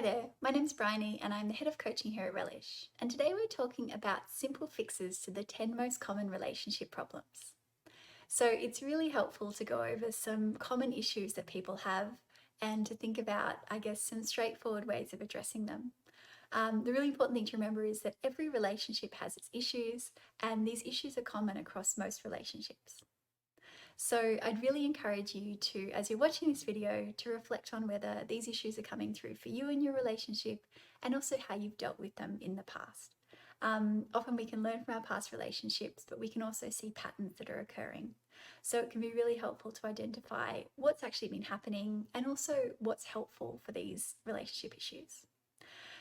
there, my name's Bryony and I'm the head of coaching here at Relish. And today we're talking about simple fixes to the 10 most common relationship problems. So it's really helpful to go over some common issues that people have and to think about, some straightforward ways of addressing them. The really important thing to remember is that every relationship has its issues, and these issues are common across most relationships. So I'd really encourage you to, as you're watching this video, to reflect on whether these issues are coming through for you in your relationship and also how you've dealt with them in the past. Often we can learn from our past relationships, but we can also see patterns that are occurring. So it can be really helpful to identify what's actually been happening and also what's helpful for these relationship issues.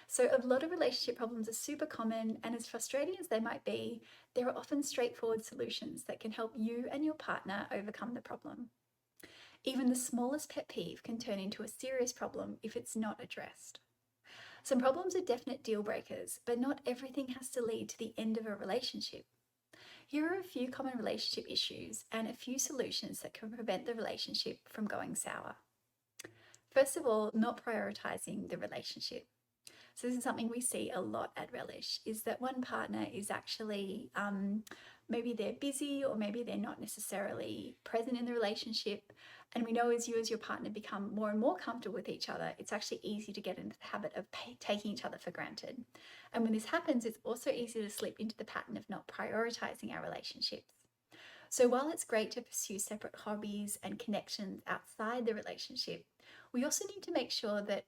So a lot of relationship problems are super common, and as frustrating as they might be, there are often straightforward solutions that can help you and your partner overcome the problem. Even the smallest pet peeve can turn into a serious problem if it's not addressed. Some problems are definite deal breakers, but not everything has to lead to the end of a relationship. Here are a few common relationship issues and a few solutions that can prevent the relationship from going sour. First of all, not prioritizing the relationship. So this is something we see a lot at Relish, is that one partner is actually, maybe they're busy or maybe they're not necessarily present in the relationship. And we know as you as your partner become more and more comfortable with each other, it's actually easy to get into the habit of taking each other for granted. And when this happens, it's also easy to slip into the pattern of not prioritizing our relationships. So while it's great to pursue separate hobbies and connections outside the relationship, we also need to make sure that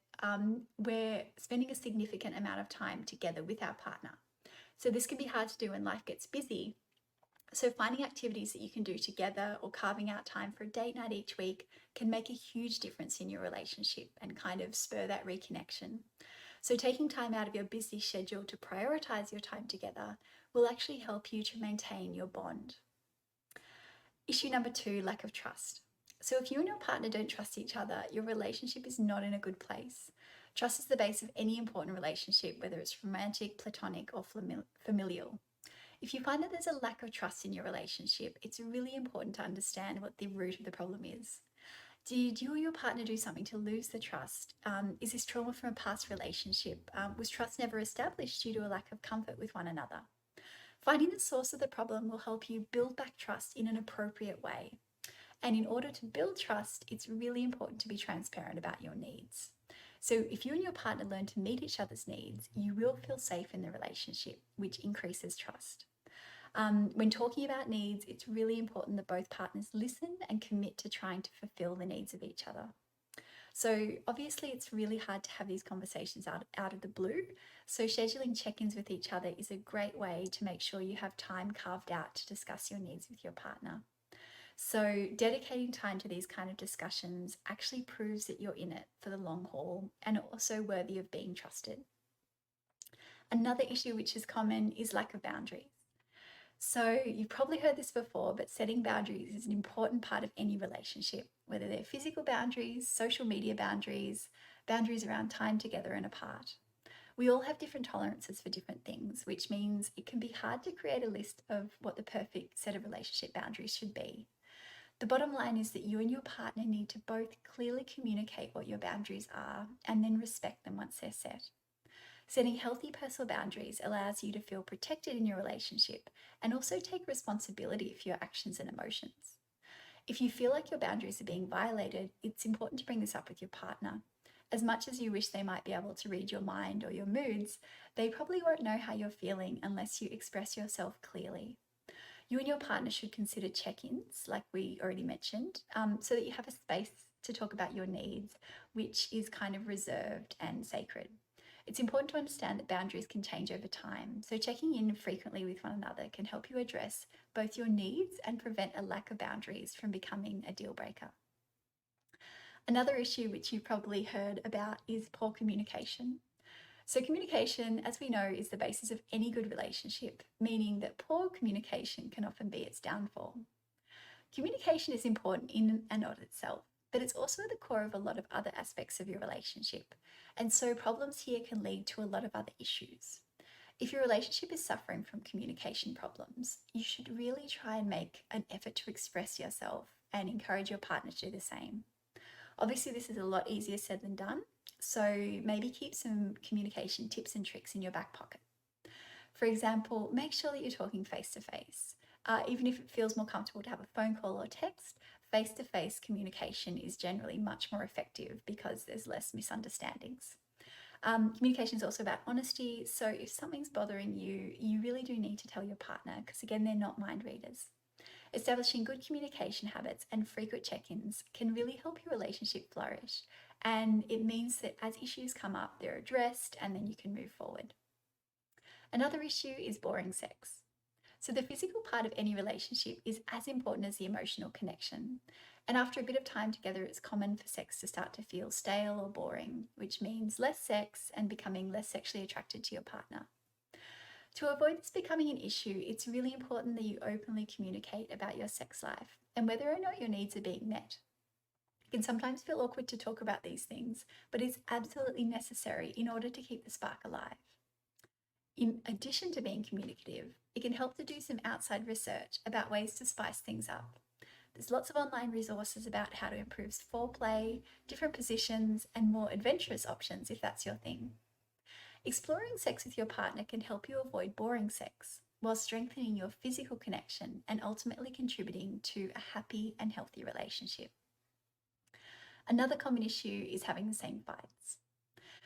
we're spending a significant amount of time together with our partner. So this can be hard to do when life gets busy. So finding activities that you can do together or carving out time for a date night each week can make a huge difference in your relationship and kind of spur that reconnection. So taking time out of your busy schedule to prioritize your time together will actually help you to maintain your bond. Issue number 2, lack of trust. So if you and your partner don't trust each other, your relationship is not in a good place. Trust is the base of any important relationship, whether it's romantic, platonic, or familial. If you find that there's a lack of trust in your relationship, it's really important to understand what the root of the problem is. Did you or your partner do something to lose the trust? Is this trauma from a past relationship? Was trust never established due to a lack of comfort with one another? Finding the source of the problem will help you build back trust in an appropriate way. And in order to build trust, it's really important to be transparent about your needs. So if you and your partner learn to meet each other's needs, you will feel safe in the relationship, which increases trust. When talking about needs, it's really important that both partners listen and commit to trying to fulfill the needs of each other. So obviously it's really hard to have these conversations out of the blue. So scheduling check-ins with each other is a great way to make sure you have time carved out to discuss your needs with your partner. So dedicating time to these kind of discussions actually proves that you're in it for the long haul and also worthy of being trusted. Another issue which is common is lack of boundaries. So you've probably heard this before, but setting boundaries is an important part of any relationship, whether they're physical boundaries, social media boundaries, boundaries around time together and apart. We all have different tolerances for different things, which means it can be hard to create a list of what the perfect set of relationship boundaries should be. The bottom line is that you and your partner need to both clearly communicate what your boundaries are and then respect them once they're set. Setting healthy personal boundaries allows you to feel protected in your relationship and also take responsibility for your actions and emotions. If you feel like your boundaries are being violated, it's important to bring this up with your partner. As much as you wish they might be able to read your mind or your moods, they probably won't know how you're feeling unless you express yourself clearly. You and your partner should consider check-ins, like we already mentioned, so that you have a space to talk about your needs, which is kind of reserved and sacred. It's important to understand that boundaries can change over time, so checking in frequently with one another can help you address both your needs and prevent a lack of boundaries from becoming a deal breaker. Another issue which you've probably heard about is poor communication. So communication, as we know, is the basis of any good relationship, meaning that poor communication can often be its downfall. Communication is important in and of itself, but it's also at the core of a lot of other aspects of your relationship. And so problems here can lead to a lot of other issues. If your relationship is suffering from communication problems, you should really try and make an effort to express yourself and encourage your partner to do the same. Obviously, this is a lot easier said than done. So maybe keep some communication tips and tricks in your back pocket. For example, make sure that you're talking face to face. Even if it feels more comfortable to have a phone call or text, face to face communication is generally much more effective because there's less misunderstandings. Communication is also about honesty. So if something's bothering you, you really do need to tell your partner because, again, they're not mind readers. Establishing good communication habits and frequent check ins can really help your relationship flourish. And it means that as issues come up, they're addressed and then you can move forward. Another issue is boring sex. So, the physical part of any relationship is as important as the emotional connection. And after a bit of time together, it's common for sex to start to feel stale or boring, which means less sex and becoming less sexually attracted to your partner. To avoid this becoming an issue, it's really important that you openly communicate about your sex life and whether or not your needs are being met. It can sometimes feel awkward to talk about these things, but it's absolutely necessary in order to keep the spark alive. In addition to being communicative, it can help to do some outside research about ways to spice things up. There's lots of online resources about how to improve foreplay, different positions, and more adventurous options if that's your thing. Exploring sex with your partner can help you avoid boring sex while strengthening your physical connection and ultimately contributing to a happy and healthy relationship. Another common issue is having the same fights.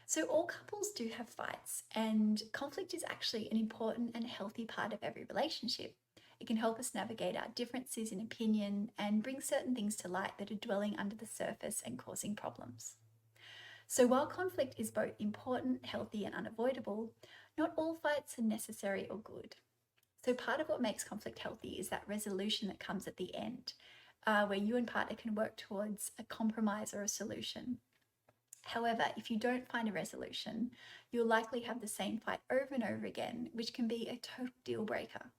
So, all couples do have fights, and conflict is actually an important and healthy part of every relationship. It can help us navigate our differences in opinion and bring certain things to light that are dwelling under the surface and causing problems. So, while conflict is both important, healthy, and unavoidable, not all fights are necessary or good. So, part of what makes conflict healthy is that resolution that comes at the end, where you and partner can work towards a compromise or a solution. However, if you don't find a resolution, you'll likely have the same fight over and over again, which can be a total deal breaker.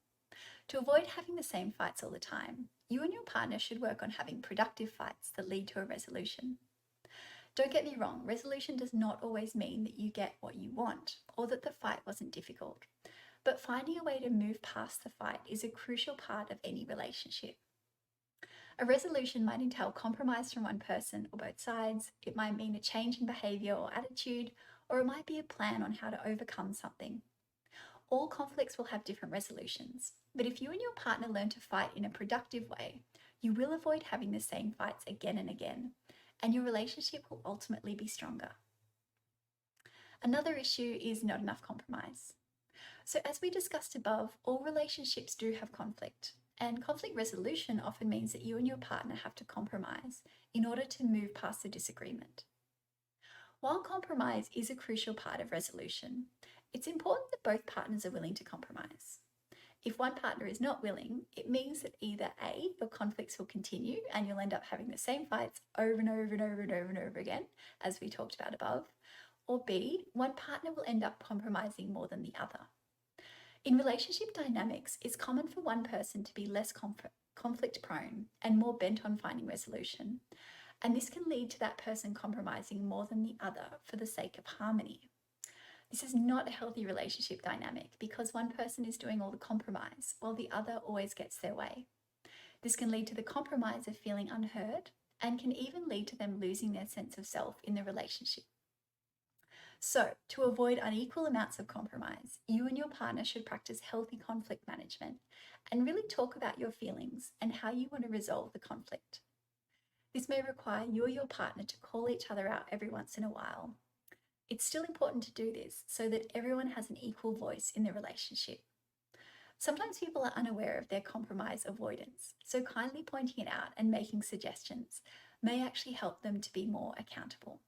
To avoid having the same fights all the time, you and your partner should work on having productive fights that lead to a resolution. Don't get me wrong, resolution does not always mean that you get what you want or that the fight wasn't difficult. But finding a way to move past the fight is a crucial part of any relationship. A resolution might entail compromise from one person or both sides. It might mean a change in behaviour or attitude, or it might be a plan on how to overcome something. All conflicts will have different resolutions, but if you and your partner learn to fight in a productive way, you will avoid having the same fights again and again, and your relationship will ultimately be stronger. Another issue is not enough compromise. So, as we discussed above, all relationships do have conflict, and conflict resolution often means that you and your partner have to compromise in order to move past the disagreement. While compromise is a crucial part of resolution, it's important that both partners are willing to compromise. If one partner is not willing, it means that either A, your conflicts will continue and you'll end up having the same fights over and over and over and over and over again, as we talked about above, or B, one partner will end up compromising more than the other. In relationship dynamics, it's common for one person to be less conflict prone and more bent on finding resolution, and this can lead to that person compromising more than the other for the sake of harmony. This is not a healthy relationship dynamic because one person is doing all the compromise while the other always gets their way. This can lead to the compromiser feeling unheard and can even lead to them losing their sense of self in the relationship. So, to avoid unequal amounts of compromise, you and your partner should practice healthy conflict management and really talk about your feelings and how you want to resolve the conflict. This may require you or your partner to call each other out every once in a while. It's still important to do this so that everyone has an equal voice in the relationship. Sometimes people are unaware of their compromise avoidance, so kindly pointing it out and making suggestions may actually help them to be more accountable.